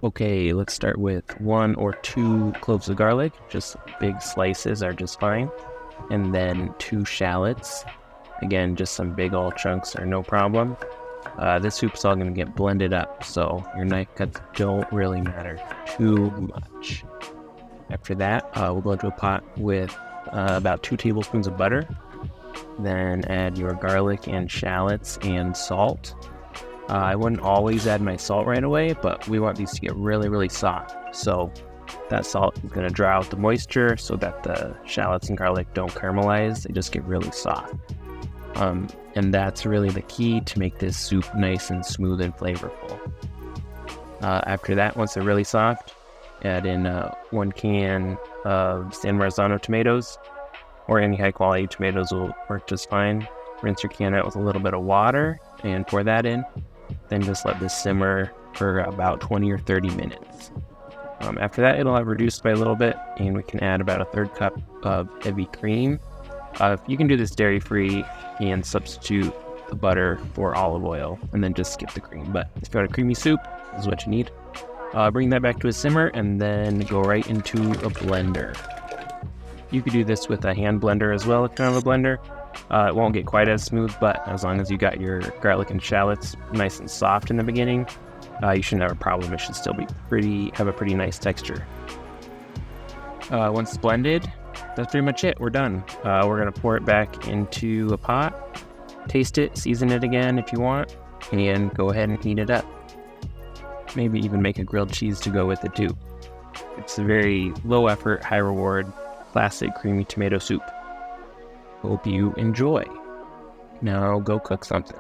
Okay, let's start with 1 or 2 cloves of garlic. Just big slices are just fine. And then 2 shallots. Again, just some big old chunks are no problem. This soup's all going to get blended up, so your knife cuts don't really matter too much. After that, we'll go into a pot with about 2 tablespoons of butter. Then add your garlic and shallots and salt. I wouldn't always add my salt right away, but we want these to get really, really soft. So that salt is going to dry out the moisture so that the shallots and garlic don't caramelize. They just get really soft. And that's really the key to make this soup nice and smooth and flavorful. After that, once they're really soft, add in 1 can of San Marzano tomatoes, or any high quality tomatoes will work just fine. Rinse your can out with a little bit of water and pour that in. Then just let this simmer for about 20 or 30 minutes. After that, it'll have reduced by a little bit, and we can add about 1/3 cup of heavy cream. You can do this dairy-free and substitute the butter for olive oil, and then just skip the cream. But if you want a creamy soup, this is what you need. Bring that back to a simmer, and then go right into a blender. You could do this with a hand blender as well if you don't have a blender. It won't get quite as smooth, but as long as you got your garlic and shallots nice and soft in the beginning, you shouldn't have a problem. It should still be have a pretty nice texture. Once it's blended, that's pretty much it. We're done. We're going to pour it back into a pot, taste it, season it again if you want, and go ahead and heat it up. Maybe even make a grilled cheese to go with it too. It's a very low effort, high reward, classic creamy tomato soup. Hope you enjoy. Now go cook something.